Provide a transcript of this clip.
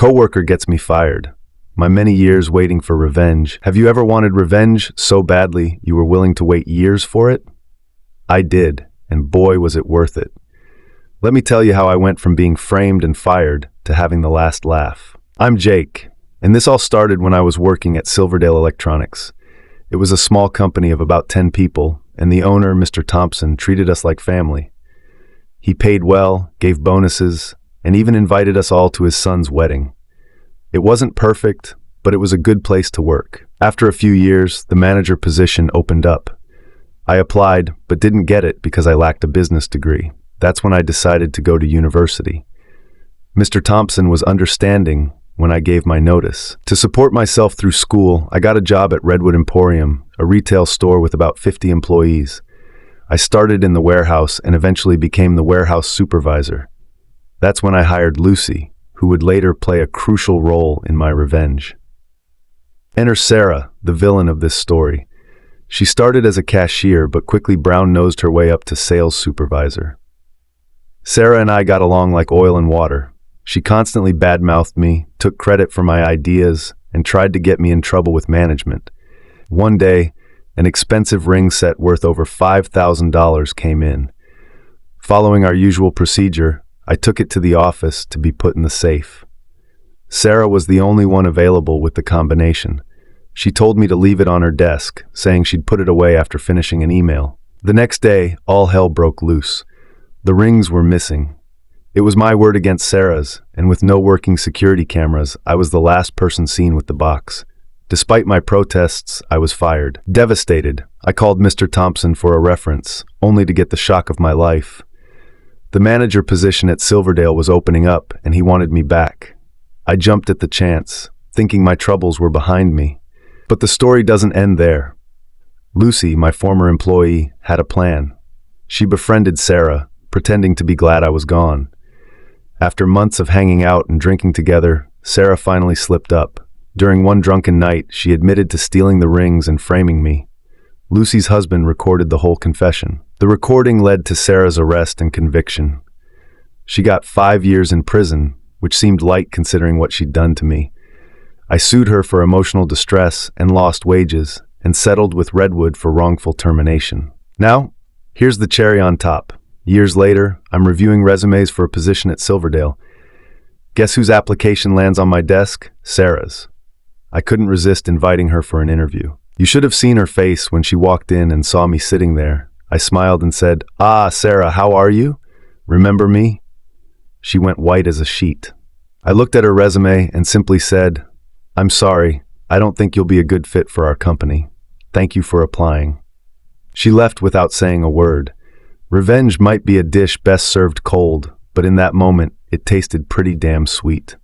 coworker gets me fired. My many years waiting for revenge. Have you ever wanted revenge so badly you were willing to wait years for it? I did, and boy was it worth it. Let me tell you how I went from being framed and fired to having the last laugh. I'm Jake, and this all started when I was working at Silverdale Electronics. It was a small company of about 10 people, and the owner, Mr. Thompson, treated us like family. He paid well, gave bonuses, and even invited us all to his son's wedding. It wasn't perfect, but it was a good place to work. After a few years, the manager position opened up. I applied, but didn't get it because I lacked a business degree. That's when I decided to go to university. Mr. Thompson was understanding when I gave my notice. To support myself through school, I got a job at Redwood Emporium, a retail store with about 50 employees. I started in the warehouse and eventually became the warehouse supervisor. That's when I hired Lucy, who would later play a crucial role in my revenge. Enter Sarah, the villain of this story. She started as a cashier, but quickly brown-nosed her way up to sales supervisor. Sarah and I got along like oil and water. She constantly badmouthed me, took credit for my ideas, and tried to get me in trouble with management. One day, an expensive ring set worth over $5,000 came in. Following our usual procedure, I took it to the office to be put in the safe. Sarah was the only one available with the combination. She told me to leave it on her desk, saying she'd put it away after finishing an email. The next day, all hell broke loose. The rings were missing. It was my word against Sarah's, and with no working security cameras, I was the last person seen with the box. Despite my protests, I was fired. Devastated, I called Mr. Thompson for a reference, only to get the shock of my life. The manager position at Silverdale was opening up, and he wanted me back. I jumped at the chance, thinking my troubles were behind me. But the story doesn't end there. Lucy, my former employee, had a plan. She befriended Sarah, pretending to be glad I was gone. After months of hanging out and drinking together, Sarah finally slipped up. During one drunken night, she admitted to stealing the rings and framing me. Lucy's husband recorded the whole confession. The recording led to Sarah's arrest and conviction. She got 5 years in prison, which seemed light considering what she'd done to me. I sued her for emotional distress and lost wages, and settled with Redwood for wrongful termination. Now, here's the cherry on top. Years later, I'm reviewing resumes for a position at Silverdale. Guess whose application lands on my desk? Sarah's. I couldn't resist inviting her for an interview. You should have seen her face when she walked in and saw me sitting there. I smiled and said, "Ah, Sarah, how are you? Remember me?" She went white as a sheet. I looked at her resume and simply said, "I'm sorry, I don't think you'll be a good fit for our company. Thank you for applying." She left without saying a word. Revenge might be a dish best served cold, but in that moment, it tasted pretty damn sweet.